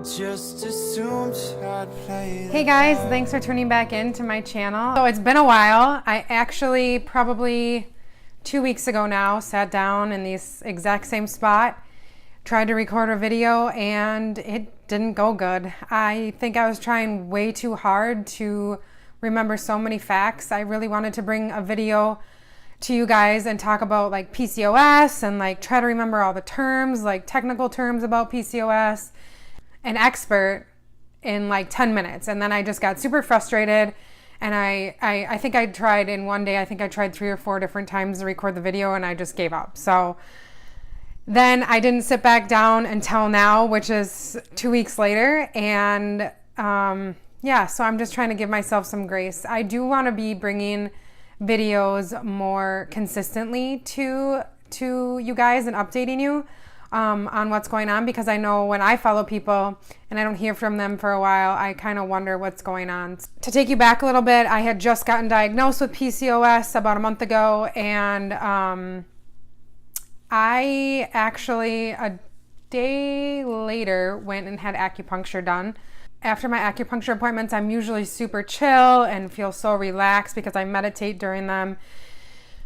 just assumed I'd play. Hey guys, thanks for tuning back into my channel. So it's been a while. I actually probably 2 weeks ago now sat down in this exact same spot, tried to record a video, and it didn't go good. I think I was trying way too hard to remember so many facts. I really wanted to bring a video to you guys and talk about like PCOS and like try to remember all the terms, like technical terms about PCOS, an expert in like 10 minutes. And then I just got super frustrated, and I think I tried in one day, I think I tried 3 or 4 different times to record the video, and I just gave up. So then I didn't sit back down until now, which is 2 weeks later. And yeah, so I'm just trying to give myself some grace. I do want to be bringing videos more consistently to you guys and updating you on what's going on, because I know when I follow people and I don't hear from them for a while, I kind of wonder what's going on. To take you back a little bit, I had just gotten diagnosed with PCOS about a month ago, and I actually a day later went and had acupuncture done. After my acupuncture appointments, I'm usually super chill and feel so relaxed because I meditate during them,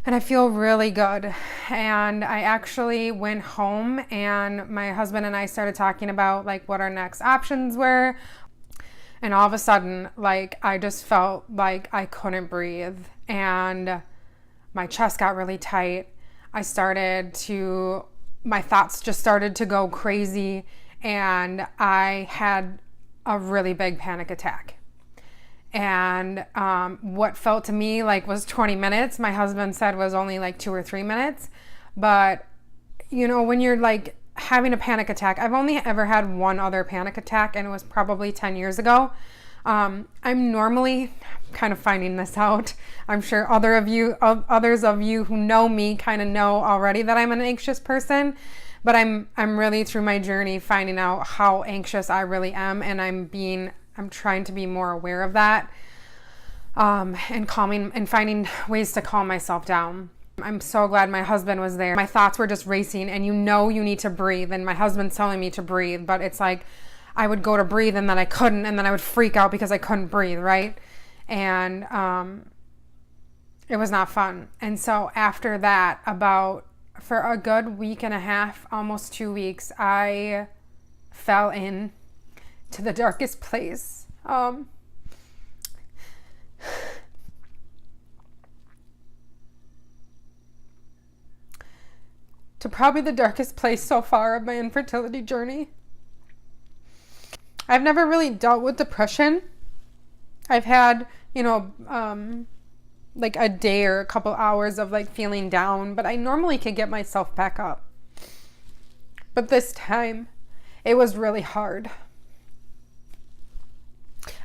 and I feel really good. And I actually went home, and my husband and I started talking about like what our next options were. And all of a sudden, like I just felt like I couldn't breathe, and my chest got really tight. My thoughts just started to go crazy, and I had a really big panic attack. And what felt to me like was 20 minutes, my husband said was only like 2 or 3 minutes. But you know, when you're like having a panic attack, I've only ever had one other panic attack, and it was probably 10 years ago. I'm normally kind of finding this out. I'm sure others of you who know me kind of know already that I'm an anxious person. But I'm really through my journey finding out how anxious I really am, and I'm trying to be more aware of that, and calming and finding ways to calm myself down. I'm so glad my husband was there. My thoughts were just racing, and you need to breathe, and my husband's telling me to breathe, but it's like I would go to breathe and then I couldn't, and then I would freak out because I couldn't breathe, right? And it was not fun. And so after that, for a good week and a half, almost 2 weeks, I fell in to the darkest place. To probably the darkest place so far of my infertility journey. I've never really dealt with depression. I've had, like a day or a couple hours of like feeling down, but I normally can get myself back up. But this time, it was really hard.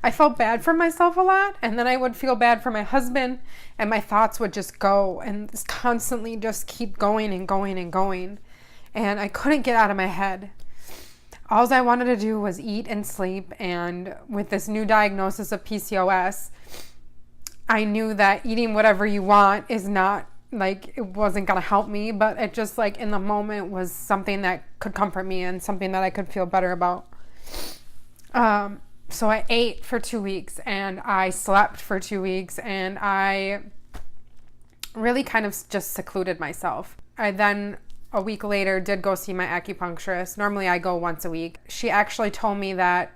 I felt bad for myself a lot, and then I would feel bad for my husband, and my thoughts would just go and just constantly just keep going and going and going, and I couldn't get out of my head. All I wanted to do was eat and sleep, and with this new diagnosis of PCOS, I knew that eating whatever you want is not, like, it wasn't going to help me, but it just, like, in the moment was something that could comfort me and something that I could feel better about. So I ate for 2 weeks, and I slept for 2 weeks, and I really kind of just secluded myself. I then, a week later, did go see my acupuncturist. Normally I go once a week. She actually told me that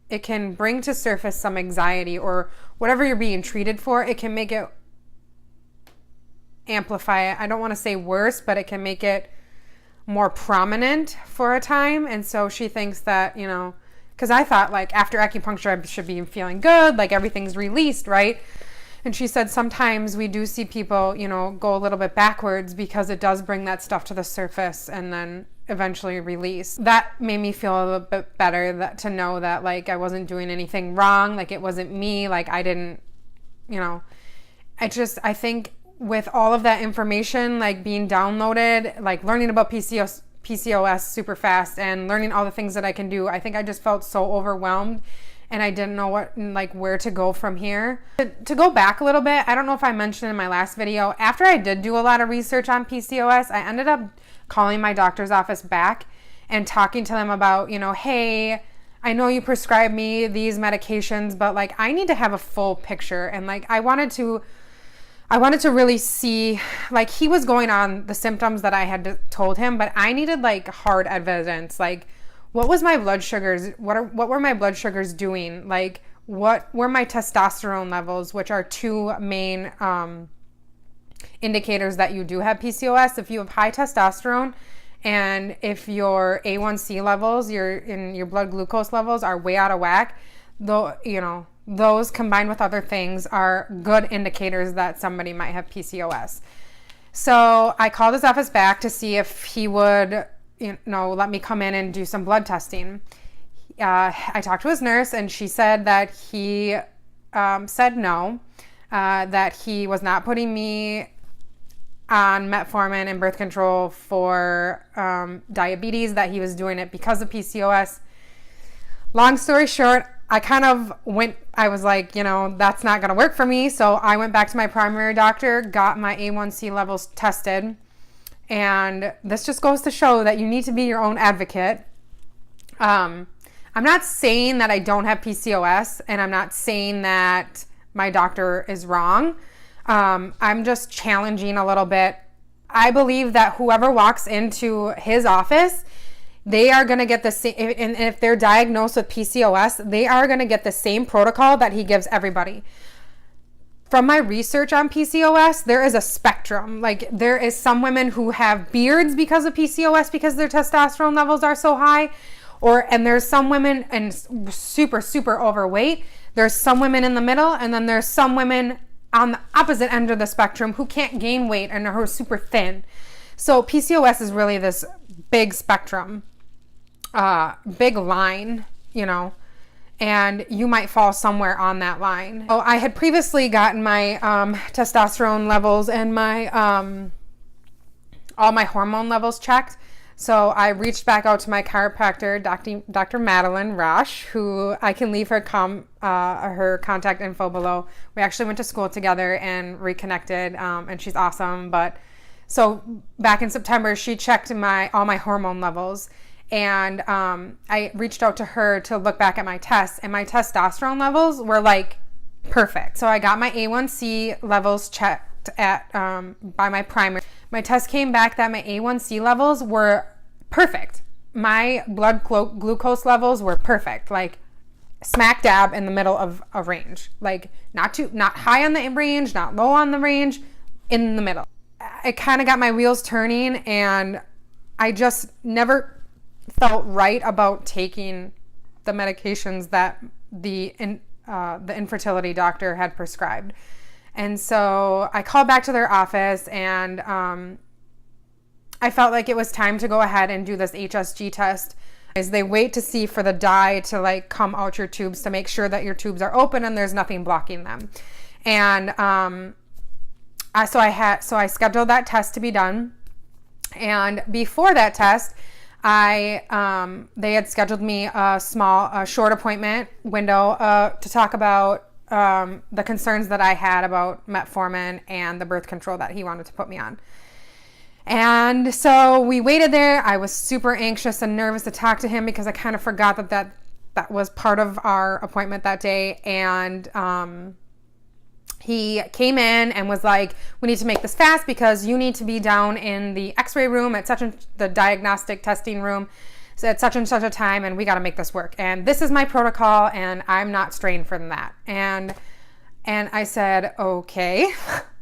it can bring to surface some anxiety or whatever you're being treated for. It can make it amplify it. I don't want to say worse, but it can make it more prominent for a time. And so she thinks that, because I thought like after acupuncture I should be feeling good, like everything's released, right? And she said sometimes we do see people, go a little bit backwards because it does bring that stuff to the surface and then eventually release. That made me feel a little bit better to know that like I wasn't doing anything wrong, like it wasn't me, like I didn't, I think with all of that information like being downloaded, like learning about PCOS super fast and learning all the things that I can do, I think I just felt so overwhelmed, and I didn't know where to go from here. To go back a little bit, I don't know if I mentioned in my last video, after I did do a lot of research on PCOS, I ended up calling my doctor's office back and talking to them about, hey, I know you prescribe me these medications, but like I need to have a full picture. And like I wanted to really see, like he was going on the symptoms that I had told him, but I needed like hard evidence. Like what was my blood sugars? What were my blood sugars doing? Like what were my testosterone levels, which are two main indicators that you do have PCOS. If you have high testosterone and if your A1C levels, your blood glucose levels are way out of whack, though, you know, those combined with other things are good indicators that somebody might have PCOS. So I called his office back to see if he would, you know, let me come in and do some blood testing. I talked to his nurse and she said that he said no, that he was not putting me on metformin and birth control for diabetes, that he was doing it because of PCOS. Long story short, I was like, you know, that's not going to work for me. So I went back to my primary doctor, got my A1C levels tested. And this just goes to show that you need to be your own advocate. I'm not saying that I don't have PCOS, and I'm not saying that my doctor is wrong. I'm just challenging a little bit. I believe that whoever walks into his office, they are going to get the same, and if they're diagnosed with PCOS, they are going to get the same protocol that he gives everybody. From my research on PCOS, there is a spectrum. Like there is some women who have beards because of PCOS because their testosterone levels are so high, and there's some women and super, super overweight. There's some women in the middle, and then there's some women on the opposite end of the spectrum who can't gain weight and are super thin. So PCOS is really this big spectrum, big line, you know, and you might fall somewhere on that line. Oh, I had previously gotten my testosterone levels and my all my hormone levels checked. So I reached back out to my chiropractor, Dr. Madalyn Raasch, who I can leave her contact info below. We actually went to school together and reconnected, and she's awesome. But so back in September, she checked all my hormone levels, and I reached out to her to look back at my tests, and my testosterone levels were like perfect. So I got my A1C levels checked at by my primary. My test came back that my A1C levels were perfect. My blood glucose levels were perfect, like smack dab in the middle of a range, like not high on the range, not low on the range, in the middle. It kind of got my wheels turning, and I just never felt right about taking the medications that the infertility doctor had prescribed. And so I called back to their office, and I felt like it was time to go ahead and do this HSG test. As they wait to see for the dye to like come out your tubes to make sure that your tubes are open and there's nothing blocking them. And so I scheduled that test to be done. And before that test, they had scheduled me a short appointment window to talk about the concerns that I had about metformin and the birth control that he wanted to put me on. And so we waited there. I was super anxious and nervous to talk to him because I kind of forgot that was part of our appointment that day. And he came in and was like, we need to make this fast because you need to be down in the x-ray room at the diagnostic testing room at such and such a time, and we got to make this work. And this is my protocol, and I'm not straying from that. And I said, okay.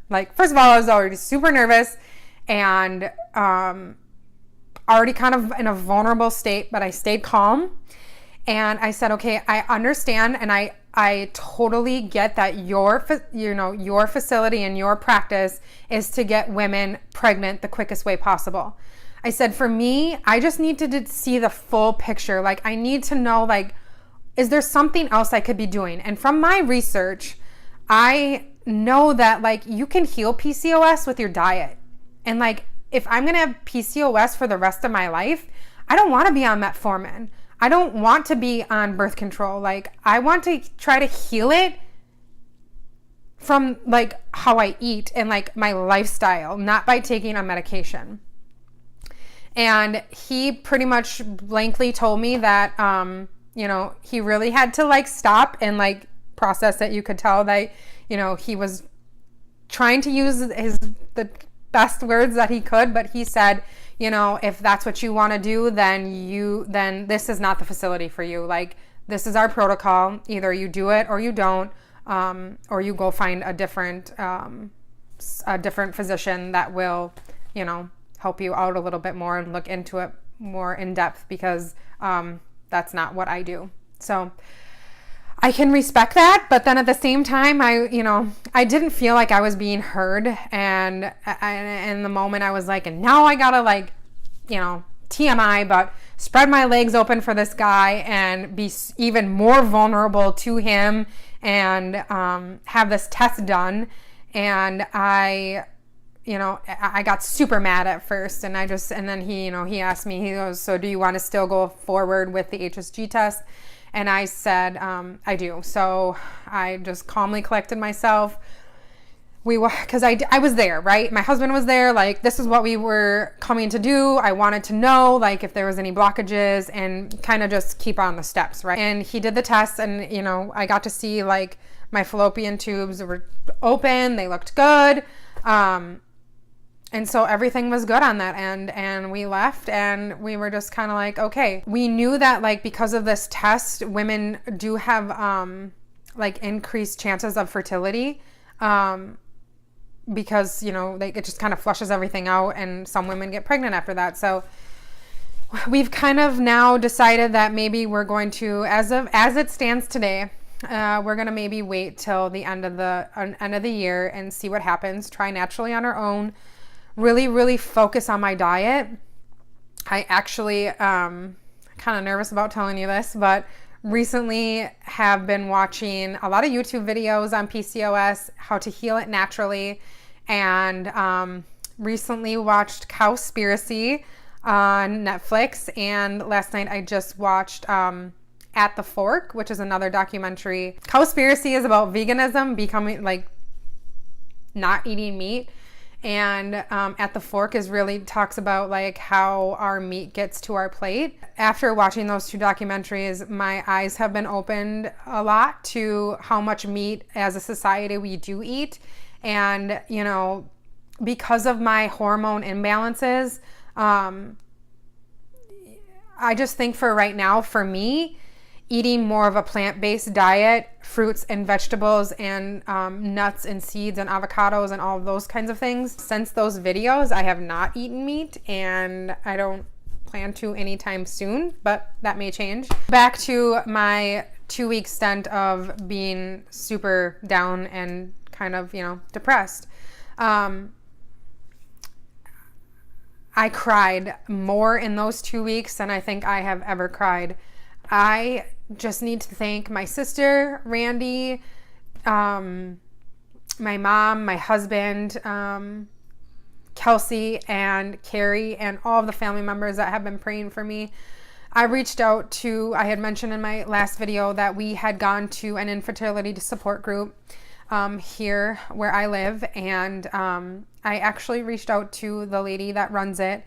Like, first of all, I was already super nervous and already kind of in a vulnerable state, but I stayed calm. And I said, okay, I understand, and I totally get that your facility and your practice is to get women pregnant the quickest way possible. I said, for me, I just need to see the full picture. Like, I need to know, like, is there something else I could be doing? And from my research, I know that, like, you can heal PCOS with your diet. And, like, if I'm going to have PCOS for the rest of my life, I don't want to be on metformin. I don't want to be on birth control. Like, I want to try to heal it from, like, how I eat and, like, my lifestyle, not by taking a medication. And he pretty much blankly told me that he really had to like stop and like process it. You could tell that, he was trying to use the best words that he could, but he said, if that's what you want to do, then this is not the facility for you. Like, this is our protocol. Either you do it or you don't, or you go find a different physician that will, help you out a little bit more and look into it more in depth, because that's not what I do. So I can respect that, but then at the same time, I didn't feel like I was being heard, and in the moment I was like, and now I gotta like, TMI, but spread my legs open for this guy and be even more vulnerable to him, and have this test done. And I got super mad at first, and then he asked me, he goes, so do you want to still go forward with the HSG test? And I said, I do. So I just calmly collected myself. Because I was there, right? My husband was there. Like, this is what we were coming to do. I wanted to know, like, if there was any blockages and kind of just keep on the steps, right? And he did the test, and, I got to see, like, my fallopian tubes were open. They looked good. And so everything was good on that end, and we left, and we were just kind of like, okay. We knew that, like, because of this test, women do have, like, increased chances of fertility, because, it just kind of flushes everything out, and some women get pregnant after that. So we've kind of now decided that maybe we're going to, as it stands today, we're going to maybe wait till the end of the year and see what happens, try naturally on our own. Really, really focus on my diet. I actually, kind of nervous about telling you this, but recently have been watching a lot of YouTube videos on PCOS, how to heal it naturally, and recently watched Cowspiracy on Netflix, and last night I just watched At the Fork, which is another documentary. Cowspiracy is about veganism, becoming like not eating meat. And At the Fork really talks about like how our meat gets to our plate. After watching those two documentaries, my eyes have been opened a lot to how much meat as a society we do eat. And, because of my hormone imbalances, I just think for right now, for me, eating more of a plant-based diet, fruits and vegetables and nuts and seeds and avocados and all of those kinds of things. Since those videos, I have not eaten meat, and I don't plan to anytime soon, but that may change. Back to my 2-week stint of being super down and kind of, depressed. I cried more in those 2 weeks than I think I have ever cried. I just need to thank my sister, Randy, my mom, my husband, Kelsey and Carrie, and all of the family members that have been praying for me. I reached out to, I had mentioned in my last video that we had gone to an infertility support group here where I live, and I actually reached out to the lady that runs it,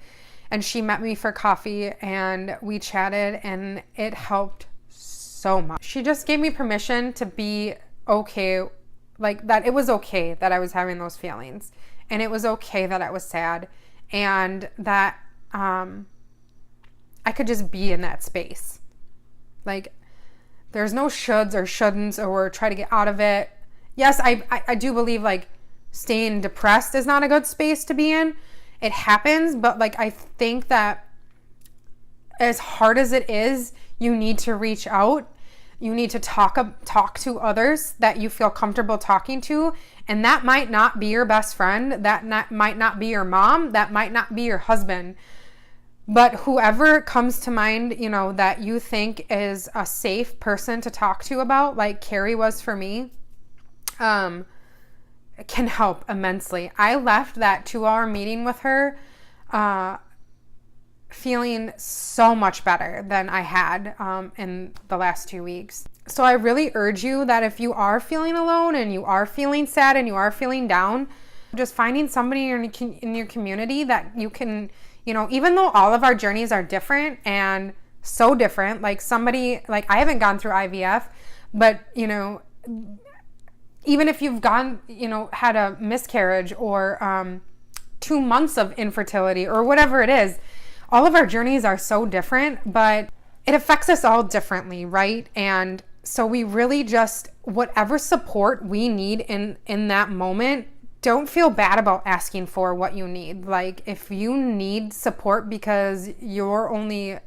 and she met me for coffee, and we chatted, and it helped so much. She just gave me permission to be okay, like that it was okay that I was having those feelings, and it was okay that I was sad, and that I could just be in that space. Like, there's no shoulds or shouldn'ts or try to get out of it. Yes, I do believe like staying depressed is not a good space to be in. It happens, but like I think that as hard as it is, you need to reach out. You need to talk to others that you feel comfortable talking to, and that might not be your best friend, might not be your mom, that might not be your husband, but whoever comes to mind, that you think is a safe person to talk to about, like Carrie was for me, can help immensely. I left that 2-hour meeting with her feeling so much better than I had in the last 2 weeks. So I really urge you that if you are feeling alone and you are feeling sad and you are feeling down, just finding somebody in your community that you can, even though all of our journeys are different and so different. Like somebody, like I haven't gone through IVF, but you know, even if you've gone, you know, had a miscarriage or 2 months of infertility or whatever it is, all of our journeys are so different, but it affects us all differently, right? And so we really just, whatever support we need in that moment, don't feel bad about asking for what you need. Like if you need support because you're only,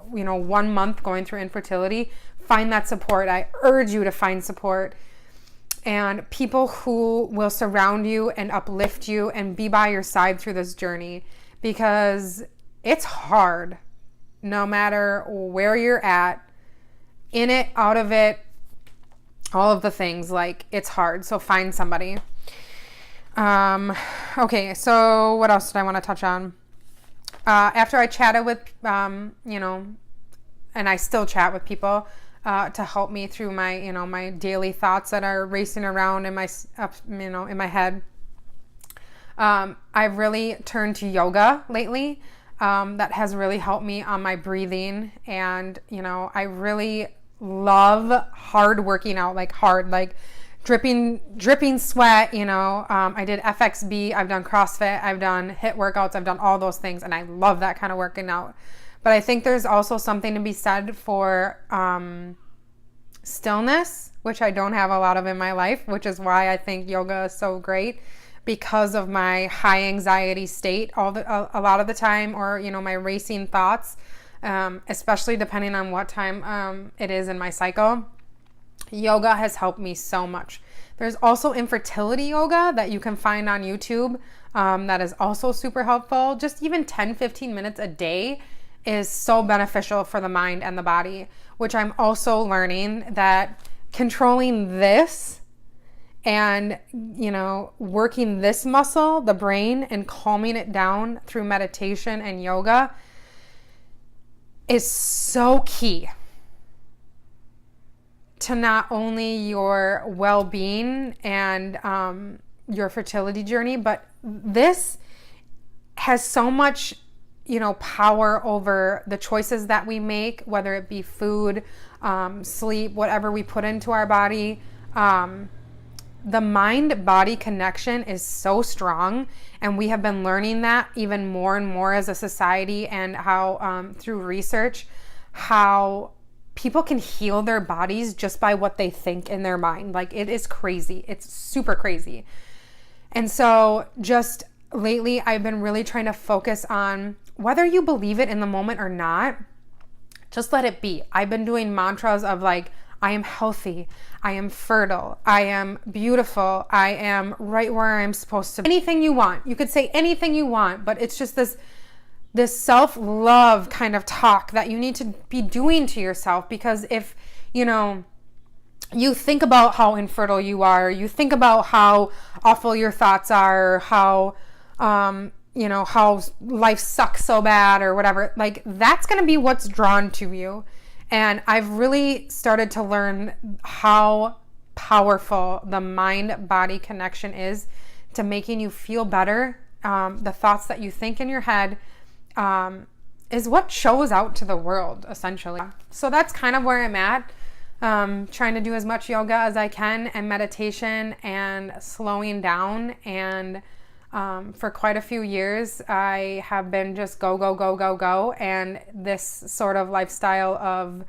1 month going through infertility, find that support. I urge you to find support and people who will surround you and uplift you and be by your side through this journey, because it's hard no matter where you're at, in it, out of it, all of the things. Like it's hard. So find somebody. Okay, so what else did I want to touch on? After I chatted with, and I still chat with people to help me through my, my daily thoughts that are racing around in my head. I've really turned to yoga lately. That has really helped me on my breathing, and I really love hard working out, like hard, like dripping sweat. I did FXB, I've done CrossFit, I've done HIIT workouts, I've done all those things, and I love that kind of working out. But I think there's also something to be said for stillness, which I don't have a lot of in my life, which is why I think yoga is so great, because of my high anxiety state a lot of the time, or my racing thoughts, especially depending on what time it is in my cycle. Yoga has helped me so much. There's also infertility yoga that you can find on YouTube that is also super helpful. Just even 10-15 minutes a day is so beneficial for the mind and the body, which I'm also learning that controlling this and working this muscle, the brain, and calming it down through meditation and yoga is so key to not only your well-being and your fertility journey, but this has so much power over the choices that we make, whether it be food, sleep, whatever we put into our body. The mind-body connection is so strong, and we have been learning that even more and more as a society, and how through research, how people can heal their bodies just by what they think in their mind. Like it is crazy. It's super crazy. And so just lately I've been really trying to focus on whether you believe it in the moment or not, just let it be. I've been doing mantras of like, I am healthy, I am fertile, I am beautiful, I am right where I'm supposed to be. Anything you want. You could say anything you want, but it's just this self-love kind of talk that you need to be doing to yourself. Because if, you think about how infertile you are, you think about how awful your thoughts are, how, how life sucks so bad or whatever, like that's going to be what's drawn to you. And I've really started to learn how powerful the mind-body connection is to making you feel better. The thoughts that you think in your head is what shows out to the world, essentially. So that's kind of where I'm at. Trying to do as much yoga as I can, and meditation, and slowing down. And for quite a few years, I have been just go, go, go, go, go. And this sort of lifestyle of,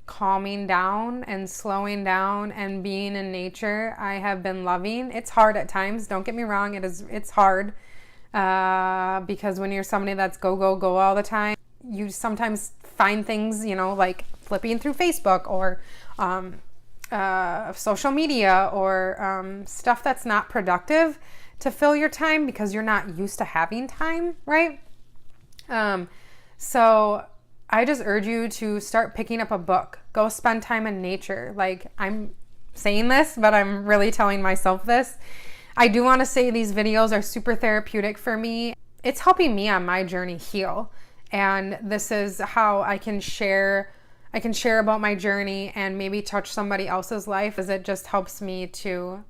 calming down and slowing down and being in nature, I have been loving. It's hard at times. Don't get me wrong. It's hard. Because when you're somebody that's go, go, go all the time, you sometimes find things, like flipping through Facebook or social media or stuff that's not productive to fill your time, because you're not used to having time, right? So I just urge you to start picking up a book. Go spend time in nature. Like, I'm saying this, but I'm really telling myself this. I do want to say these videos are super therapeutic for me. It's helping me on my journey heal. And this is how I can share about my journey and maybe touch somebody else's life, as it just helps me to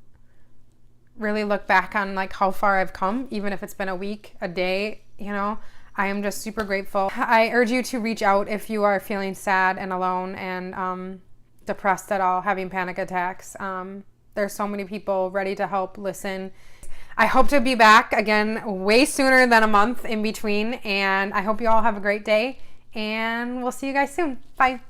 really look back on like how far I've come, even if it's been a week, a day, I am just super grateful. I urge you to reach out if you are feeling sad and alone and depressed at all, having panic attacks. There's so many people ready to help, listen. I hope to be back again way sooner than a month in between, and I hope you all have a great day, and we'll see you guys soon. Bye.